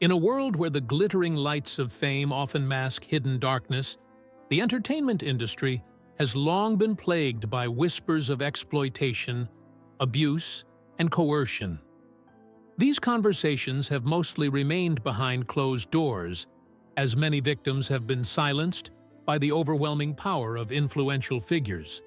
In a world where the glittering lights of fame often mask hidden darkness, the entertainment industry has long been plagued by whispers of exploitation, abuse, and coercion. These conversations have mostly remained behind closed doors, as many victims have been silenced by the overwhelming power of influential figures.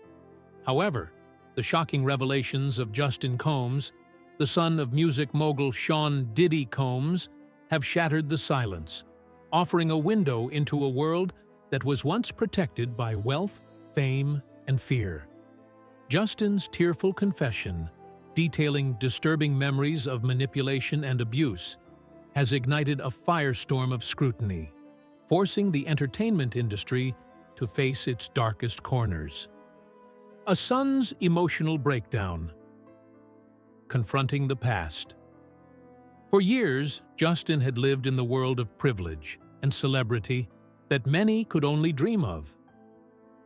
However, the shocking revelations of Justin Combs, the son of music mogul Sean "Diddy" Combs, have shattered the silence, offering a window into a world that was once protected by wealth, fame, and fear. Justin's tearful confession, detailing disturbing memories of manipulation and abuse, has ignited a firestorm of scrutiny, forcing the entertainment industry to face its darkest corners. A son's emotional breakdown. Confronting the past. For years, Justin had lived in the world of privilege and celebrity that many could only dream of.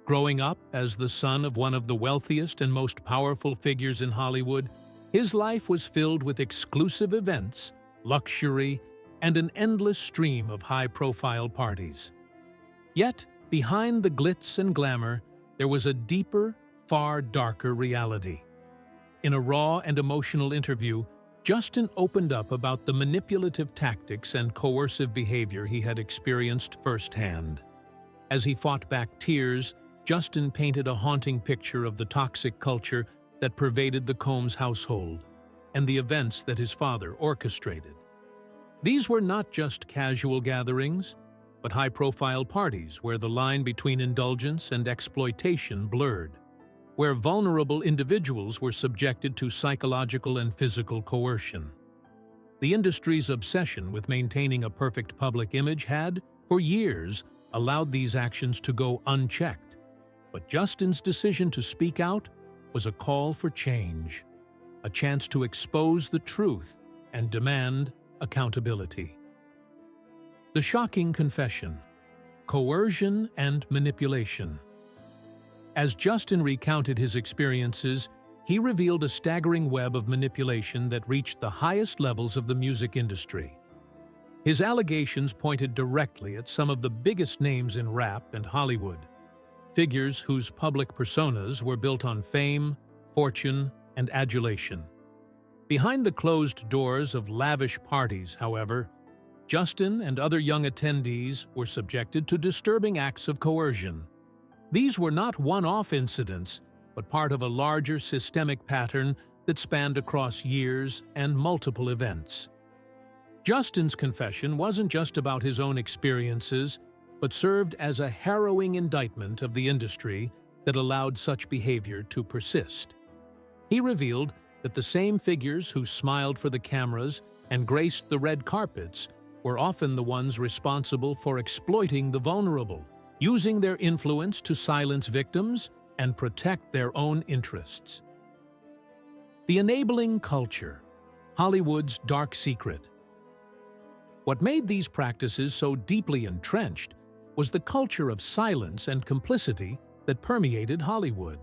Growing up as the son of one of the wealthiest and most powerful figures in Hollywood, his life was filled with exclusive events, luxury, and an endless stream of high-profile parties. Yet, behind the glitz and glamour, there was a deeper, far darker reality. In a raw and emotional interview, Justin opened up about the manipulative tactics and coercive behavior he had experienced firsthand. As he fought back tears, Justin painted a haunting picture of the toxic culture that pervaded the Combs household and the events that his father orchestrated. These were not just casual gatherings, but high-profile parties where the line between indulgence and exploitation blurred, where vulnerable individuals were subjected to psychological and physical coercion. The industry's obsession with maintaining a perfect public image had, for years, allowed these actions to go unchecked. But Justin's decision to speak out was a call for change, a chance to expose the truth and demand accountability. The shocking confession: coercion and manipulation. As Justin recounted his experiences, he revealed a staggering web of manipulation that reached the highest levels of the music industry. His allegations pointed directly at some of the biggest names in rap and Hollywood, figures whose public personas were built on fame, fortune, and adulation. Behind the closed doors of lavish parties, however, Justin and other young attendees were subjected to disturbing acts of coercion. These were not one-off incidents, but part of a larger systemic pattern that spanned across years and multiple events. Justin's confession wasn't just about his own experiences, but served as a harrowing indictment of the industry that allowed such behavior to persist. He revealed that the same figures who smiled for the cameras and graced the red carpets were often the ones responsible for exploiting the vulnerable, using their influence to silence victims and protect their own interests. The enabling culture, Hollywood's dark secret. What made these practices so deeply entrenched was the culture of silence and complicity that permeated Hollywood.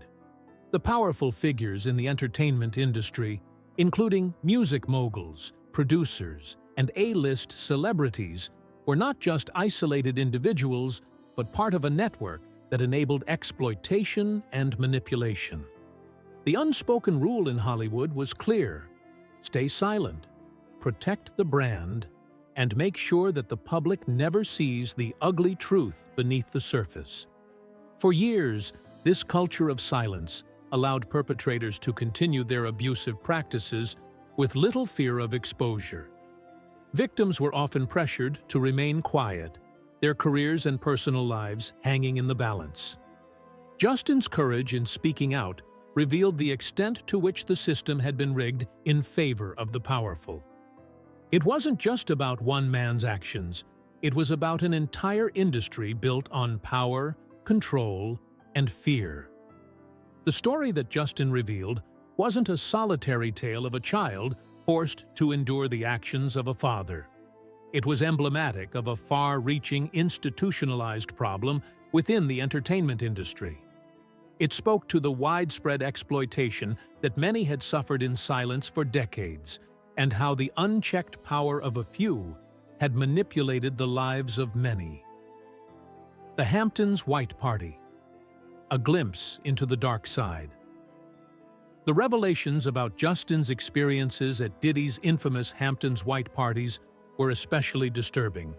The powerful figures in the entertainment industry, including music moguls, producers, and A-list celebrities, were not just isolated individuals, but part of a network that enabled exploitation and manipulation. The unspoken rule in Hollywood was clear: stay silent, protect the brand, and make sure that the public never sees the ugly truth beneath the surface. For years, this culture of silence allowed perpetrators to continue their abusive practices with little fear of exposure. Victims were often pressured to remain quiet, their careers and personal lives hanging in the balance. Justin's courage in speaking out revealed the extent to which the system had been rigged in favor of the powerful. It wasn't just about one man's actions, it was about an entire industry built on power, control, and fear. The story that Justin revealed wasn't a solitary tale of a child forced to endure the actions of a father. It was emblematic of a far-reaching institutionalized problem within the entertainment industry. It spoke to the widespread exploitation that many had suffered in silence for decades, and how the unchecked power of a few had manipulated the lives of many. The Hamptons White Party, a glimpse into the dark side. The revelations about Justin's experiences at Diddy's infamous Hamptons White Parties were especially disturbing.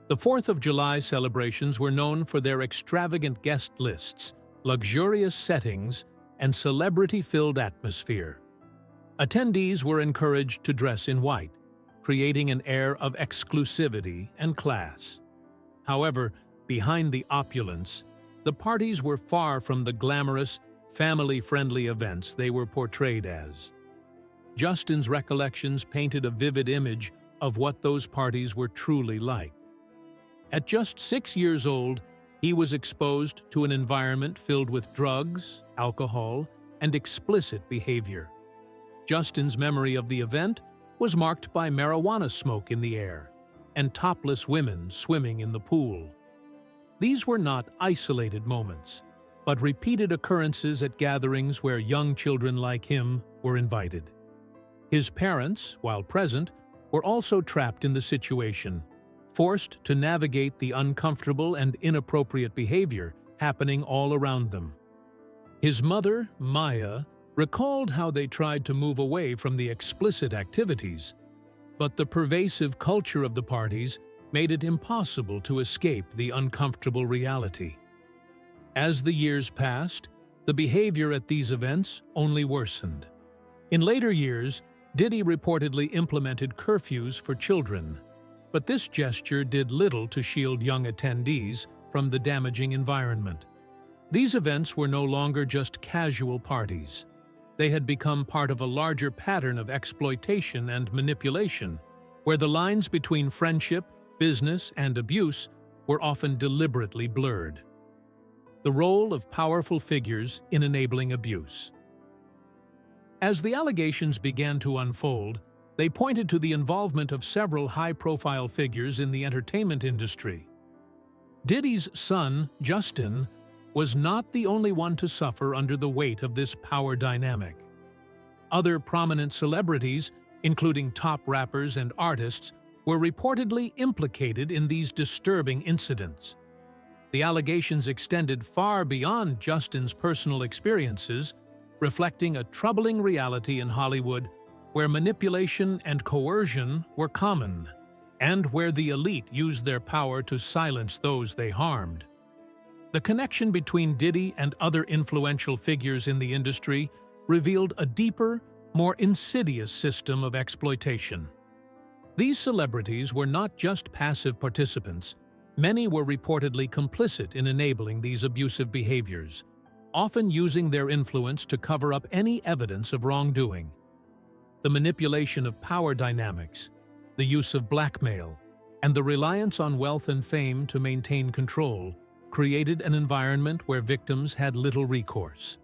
The 4th of July celebrations were known for their extravagant guest lists, luxurious settings, and celebrity-filled atmosphere. Attendees were encouraged to dress in white, creating an air of exclusivity and class. However, behind the opulence, the parties were far from the glamorous, family-friendly events they were portrayed as. Justin's recollections painted a vivid image of what those parties were truly like. At just 6 years old, he was exposed to an environment filled with drugs, alcohol, and explicit behavior. Justin's memory of the event was marked by marijuana smoke in the air and topless women swimming in the pool. These were not isolated moments, but repeated occurrences at gatherings where young children like him were invited. His parents, while present, were also trapped in the situation, forced to navigate the uncomfortable and inappropriate behavior happening all around them. His mother, Maya, recalled how they tried to move away from the explicit activities, but the pervasive culture of the parties made it impossible to escape the uncomfortable reality. As the years passed, the behavior at these events only worsened. In later years, Diddy reportedly implemented curfews for children, but this gesture did little to shield young attendees from the damaging environment. These events were no longer just casual parties. They had become part of a larger pattern of exploitation and manipulation, where the lines between friendship, business, and abuse were often deliberately blurred. The role of powerful figures in enabling abuse. As the allegations began to unfold, they pointed to the involvement of several high-profile figures in the entertainment industry. Diddy's son, Justin, was not the only one to suffer under the weight of this power dynamic. Other prominent celebrities, including top rappers and artists, were reportedly implicated in these disturbing incidents. The allegations extended far beyond Justin's personal experiences, reflecting a troubling reality in Hollywood where manipulation and coercion were common, and where the elite used their power to silence those they harmed. The connection between Diddy and other influential figures in the industry revealed a deeper, more insidious system of exploitation. These celebrities were not just passive participants. Many were reportedly complicit in enabling these abusive behaviors, often using their influence to cover up any evidence of wrongdoing. The manipulation of power dynamics, the use of blackmail, and the reliance on wealth and fame to maintain control created an environment where victims had little recourse.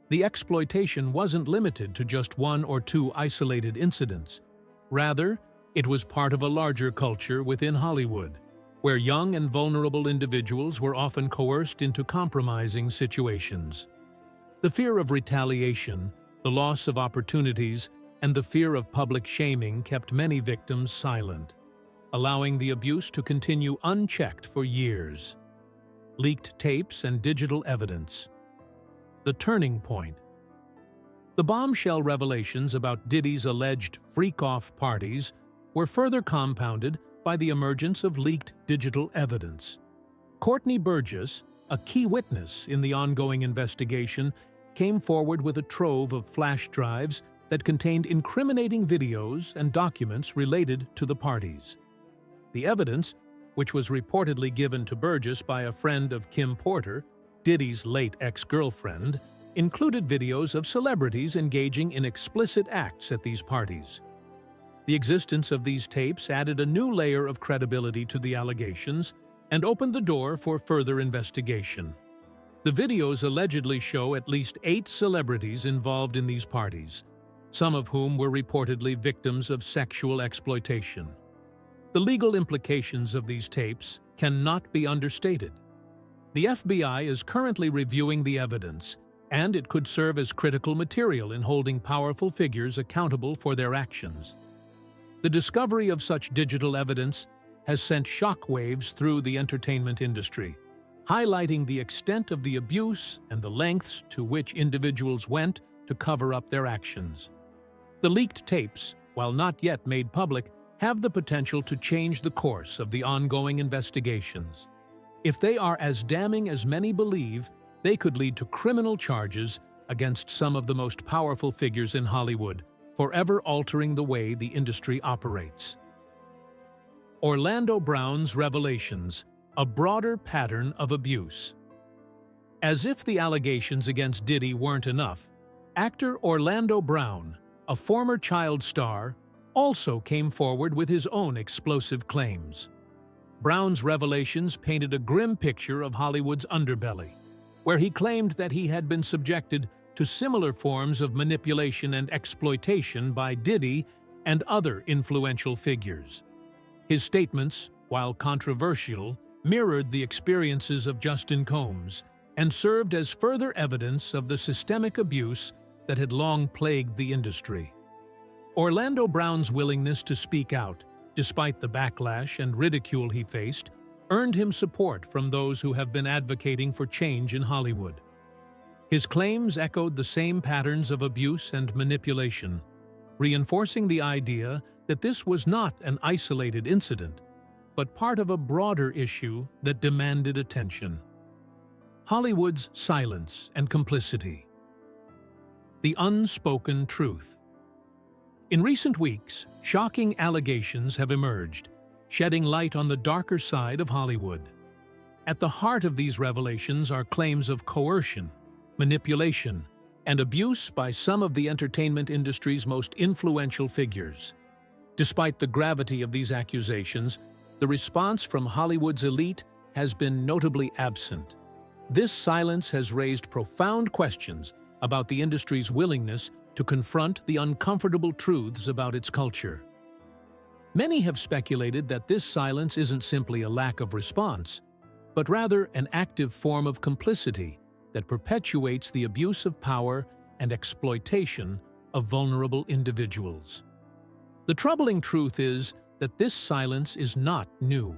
The exploitation wasn't limited to just one or two isolated incidents. Rather, it was part of a larger culture within Hollywood, where young and vulnerable individuals were often coerced into compromising situations. The fear of retaliation, the loss of opportunities, and the fear of public shaming kept many victims silent, allowing the abuse to continue unchecked for years. Leaked tapes and digital evidence. The turning point. The bombshell revelations about Diddy's alleged freak-off parties were further compounded by the emergence of leaked digital evidence. Courtney Burgess, a key witness in the ongoing investigation, came forward with a trove of flash drives that contained incriminating videos and documents related to the parties. The evidence, which was reportedly given to Burgess by a friend of Kim Porter, Diddy's late ex-girlfriend, included videos of celebrities engaging in explicit acts at these parties. The existence of these tapes added a new layer of credibility to the allegations and opened the door for further investigation. The videos allegedly show at least 8 celebrities involved in these parties, some of whom were reportedly victims of sexual exploitation. The legal implications of these tapes cannot be understated. The FBI is currently reviewing the evidence, and it could serve as critical material in holding powerful figures accountable for their actions. The discovery of such digital evidence has sent shockwaves through the entertainment industry, highlighting the extent of the abuse and the lengths to which individuals went to cover up their actions. The leaked tapes, while not yet made public, have the potential to change the course of the ongoing investigations. If they are as damning as many believe, they could lead to criminal charges against some of the most powerful figures in Hollywood, forever altering the way the industry operates. Orlando Brown's revelations, a broader pattern of abuse. As if the allegations against Diddy weren't enough, actor Orlando Brown, a former child star, also came forward with his own explosive claims. Brown's revelations painted a grim picture of Hollywood's underbelly, where he claimed that he had been subjected to similar forms of manipulation and exploitation by Diddy and other influential figures. His statements, while controversial, mirrored the experiences of Justin Combs and served as further evidence of the systemic abuse that had long plagued the industry. Orlando Brown's willingness to speak out, despite the backlash and ridicule he faced, earned him support from those who have been advocating for change in Hollywood. His claims echoed the same patterns of abuse and manipulation, reinforcing the idea that this was not an isolated incident, but part of a broader issue that demanded attention. Hollywood's silence and complicity. The unspoken truth. In recent weeks, shocking allegations have emerged, shedding light on the darker side of Hollywood. At the heart of these revelations are claims of coercion, manipulation, and abuse by some of the entertainment industry's most influential figures. Despite the gravity of these accusations, the response from Hollywood's elite has been notably absent. This silence has raised profound questions about the industry's willingness to confront the uncomfortable truths about its culture. Many have speculated that this silence isn't simply a lack of response, but rather an active form of complicity that perpetuates the abuse of power and exploitation of vulnerable individuals. The troubling truth is that this silence is not new.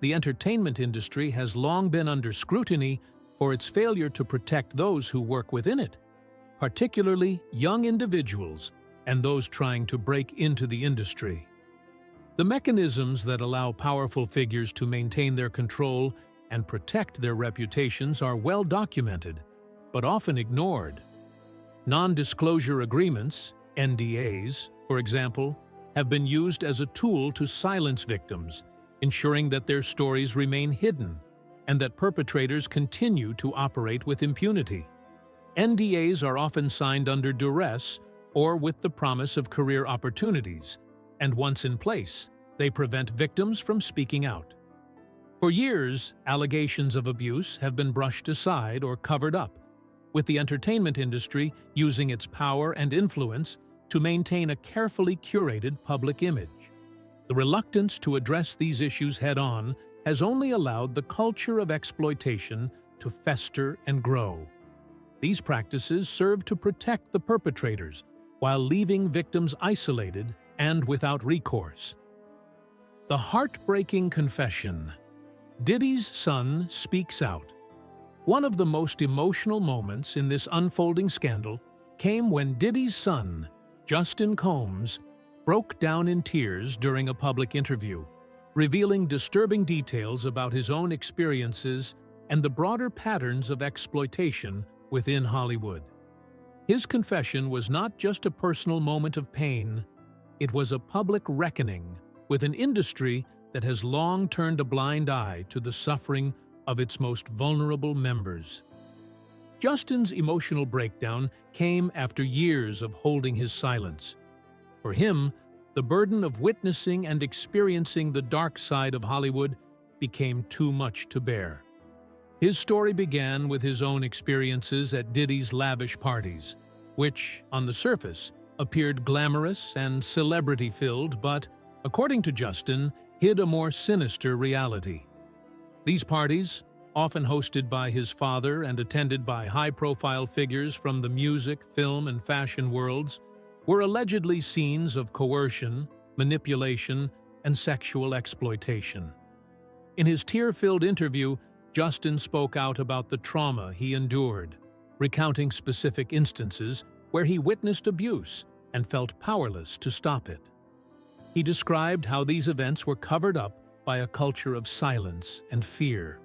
The entertainment industry has long been under scrutiny for its failure to protect those who work within it, particularly young individuals and those trying to break into the industry. The mechanisms that allow powerful figures to maintain their control and protect their reputations are well documented, but often ignored. Non-disclosure agreements, NDAs, for example, have been used as a tool to silence victims, ensuring that their stories remain hidden and that perpetrators continue to operate with impunity. NDAs are often signed under duress or with the promise of career opportunities, and once in place, they prevent victims from speaking out. For years, allegations of abuse have been brushed aside or covered up, with the entertainment industry using its power and influence to maintain a carefully curated public image. The reluctance to address these issues head-on has only allowed the culture of exploitation to fester and grow. These practices serve to protect the perpetrators while leaving victims isolated and without recourse. The heartbreaking confession. Diddy's son speaks out. One of the most emotional moments in this unfolding scandal came when Diddy's son, Justin Combs, broke down in tears during a public interview, revealing disturbing details about his own experiences and the broader patterns of exploitation within Hollywood. His confession was not just a personal moment of pain, it was a public reckoning with an industry that has long turned a blind eye to the suffering of its most vulnerable members. Justin's emotional breakdown came after years of holding his silence. For him, the burden of witnessing and experiencing the dark side of Hollywood became too much to bear. His story began with his own experiences at Diddy's lavish parties, which, on the surface, appeared glamorous and celebrity-filled but, according to Justin, hid a more sinister reality. These parties, often hosted by his father and attended by high-profile figures from the music, film, and fashion worlds, were allegedly scenes of coercion, manipulation, and sexual exploitation. In his tear-filled interview, Justin spoke out about the trauma he endured, recounting specific instances where he witnessed abuse and felt powerless to stop it. He described how these events were covered up by a culture of silence and fear.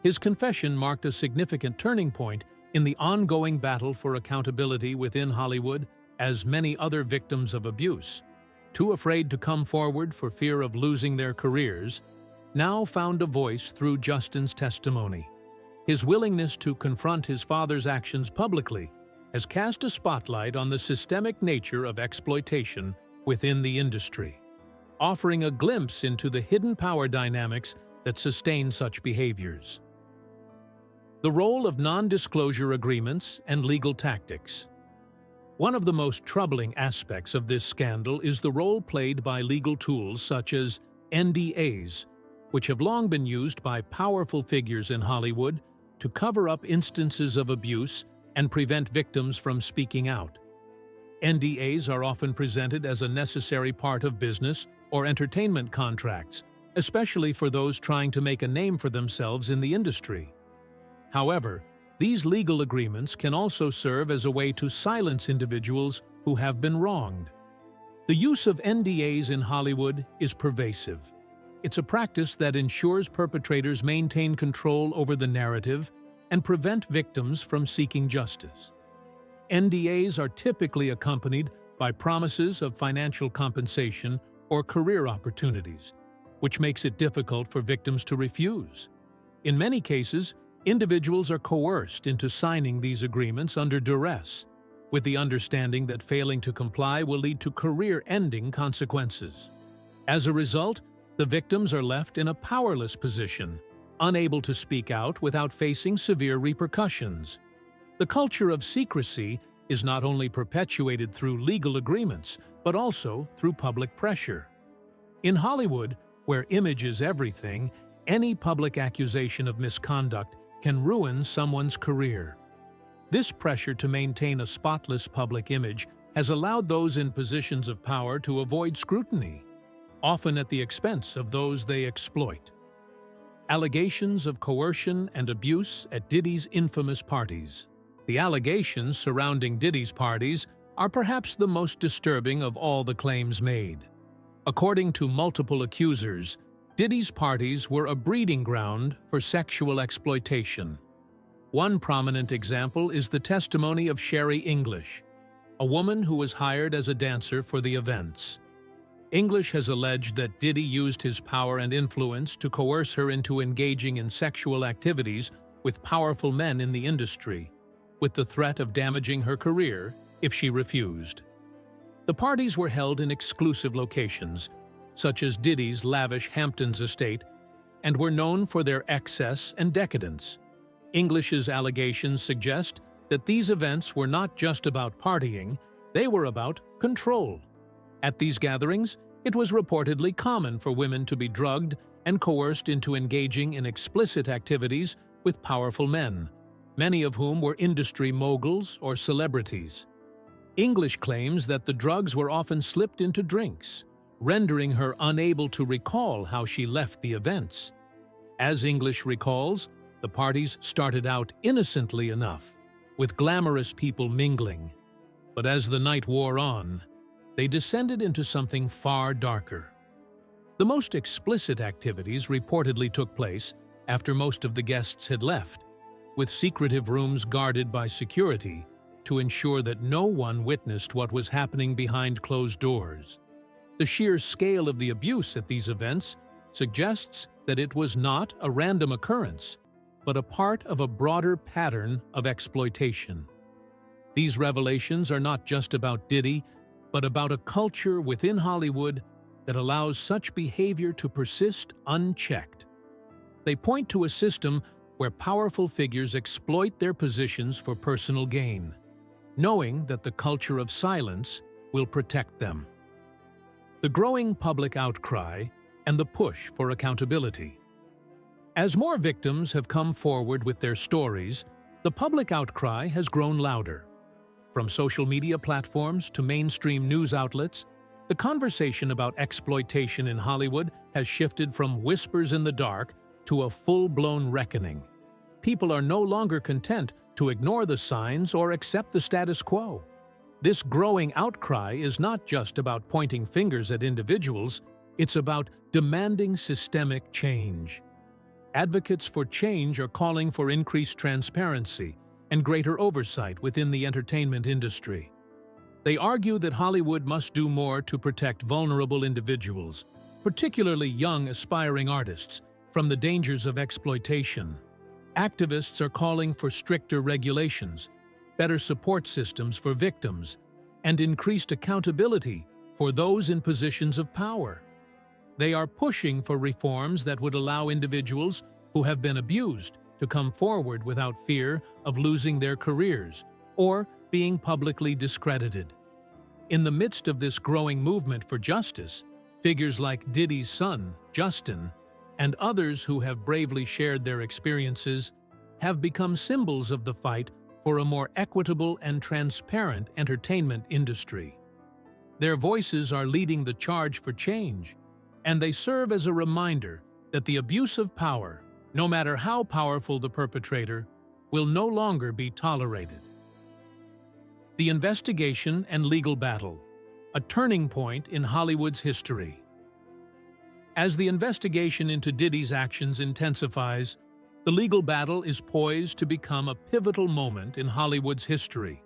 His confession marked a significant turning point in the ongoing battle for accountability within Hollywood, as many other victims of abuse, too afraid to come forward for fear of losing their careers, now found a voice through Justin's testimony. His willingness to confront his father's actions publicly has cast a spotlight on the systemic nature of exploitation within the industry, offering a glimpse into the hidden power dynamics that sustain such behaviors. The role of non-disclosure agreements and legal tactics. One of the most troubling aspects of this scandal is the role played by legal tools such as NDAs, which have long been used by powerful figures in Hollywood to cover up instances of abuse and prevent victims from speaking out. NDAs are often presented as a necessary part of business or entertainment contracts, especially for those trying to make a name for themselves in the industry. However, these legal agreements can also serve as a way to silence individuals who have been wronged. The use of NDAs in Hollywood is pervasive. It's a practice that ensures perpetrators maintain control over the narrative and prevent victims from seeking justice. NDAs are typically accompanied by promises of financial compensation or career opportunities, which makes it difficult for victims to refuse. In many cases, individuals are coerced into signing these agreements under duress, with the understanding that failing to comply will lead to career-ending consequences. As a result, the victims are left in a powerless position, unable to speak out without facing severe repercussions. The culture of secrecy is not only perpetuated through legal agreements, but also through public pressure. In Hollywood, where image is everything, any public accusation of misconduct can ruin someone's career. This pressure to maintain a spotless public image has allowed those in positions of power to avoid scrutiny, often at the expense of those they exploit. Allegations of coercion and abuse at Diddy's infamous parties. The allegations surrounding Diddy's parties are perhaps the most disturbing of all the claims made. According to multiple accusers, Diddy's parties were a breeding ground for sexual exploitation. One prominent example is the testimony of Sherry English, a woman who was hired as a dancer for the events. English has alleged that Diddy used his power and influence to coerce her into engaging in sexual activities with powerful men in the industry, with the threat of damaging her career if she refused. The parties were held in exclusive locations, such as Diddy's lavish Hamptons estate, and were known for their excess and decadence. English's allegations suggest that these events were not just about partying, they were about control. At these gatherings, it was reportedly common for women to be drugged and coerced into engaging in explicit activities with powerful men, many of whom were industry moguls or celebrities. English claims that the drugs were often slipped into drinks, rendering her unable to recall how she left the events. As English recalls, the parties started out innocently enough, with glamorous people mingling. But as the night wore on, they descended into something far darker. The most explicit activities reportedly took place after most of the guests had left, with secretive rooms guarded by security to ensure that no one witnessed what was happening behind closed doors. The sheer scale of the abuse at these events suggests that it was not a random occurrence, but a part of a broader pattern of exploitation. These revelations are not just about Diddy, but about a culture within Hollywood that allows such behavior to persist unchecked. They point to a system where powerful figures exploit their positions for personal gain, knowing that the culture of silence will protect them. The growing public outcry and the push for accountability. As more victims have come forward with their stories, the public outcry has grown louder. From social media platforms to mainstream news outlets, The conversation about exploitation in Hollywood has shifted from whispers in the dark to a full-blown reckoning. People are no longer content to ignore the signs or accept the status quo. This growing outcry is not just about pointing fingers at individuals, it's about demanding systemic change. Advocates for change are calling for increased transparency and greater oversight within the entertainment industry. They argue that Hollywood must do more to protect vulnerable individuals, particularly young aspiring artists, from the dangers of exploitation. Activists are calling for stricter regulations, better support systems for victims, and increased accountability for those in positions of power. They are pushing for reforms that would allow individuals who have been abused to come forward without fear of losing their careers or being publicly discredited. In the midst of this growing movement for justice, figures like Diddy's son, Justin, and others who have bravely shared their experiences have become symbols of the fight for a more equitable and transparent entertainment industry. Their voices are leading the charge for change, and they serve as a reminder that the abuse of power, no matter how powerful the perpetrator, will no longer be tolerated. The investigation and legal battle, a turning point in Hollywood's history. As the investigation into Diddy's actions intensifies, the legal battle is poised to become a pivotal moment in Hollywood's history.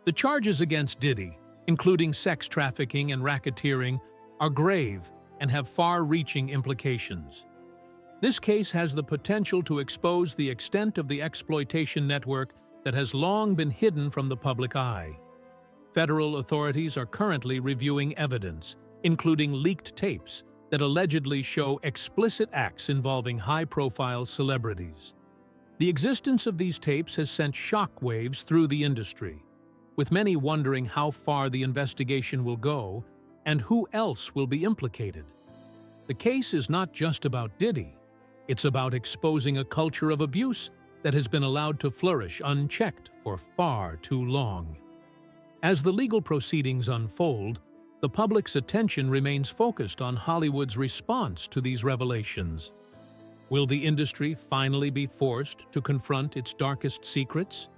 The charges against Diddy, including sex trafficking and racketeering, are grave and have far-reaching implications. This case has the potential to expose the extent of the exploitation network that has long been hidden from the public eye. Federal authorities are currently reviewing evidence, including leaked tapes, that allegedly show explicit acts involving high-profile celebrities. The existence of these tapes has sent shockwaves through the industry, with many wondering how far the investigation will go and who else will be implicated. The case is not just about Diddy. It's about exposing a culture of abuse that has been allowed to flourish unchecked for far too long. As the legal proceedings unfold, the public's attention remains focused on Hollywood's response to these revelations. Will the industry finally be forced to confront its darkest secrets?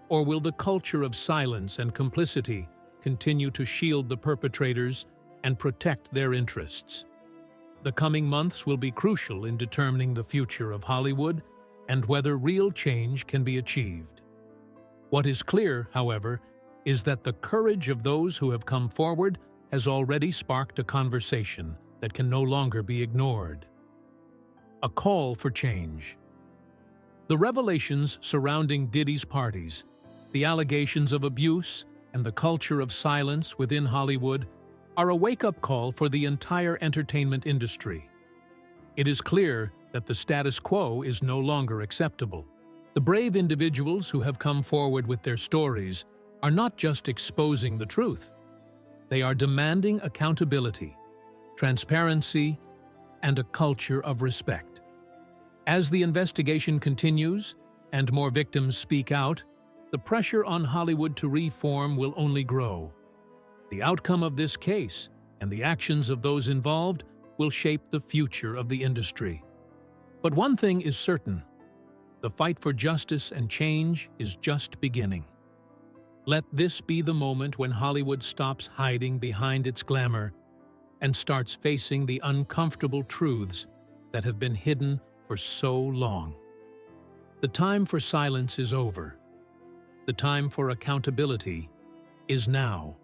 Or will the culture of silence and complicity continue to shield the perpetrators and protect their interests? The coming months will be crucial in determining the future of Hollywood and whether real change can be achieved. What is clear, however, is that the courage of those who have come forward has already sparked a conversation that can no longer be ignored. A call for change. The revelations surrounding Diddy's parties, the allegations of abuse, and the culture of silence within Hollywood are a wake-up call for the entire entertainment industry. It is clear that the status quo is no longer acceptable. The brave individuals who have come forward with their stories are not just exposing the truth. They are demanding accountability, transparency, and a culture of respect. As the investigation continues and more victims speak out, the pressure on Hollywood to reform will only grow. The outcome of this case and the actions of those involved will shape the future of the industry. But one thing is certain: the fight for justice and change is just beginning. Let this be the moment when Hollywood stops hiding behind its glamour and starts facing the uncomfortable truths that have been hidden for so long. The time for silence is over. The time for accountability is now.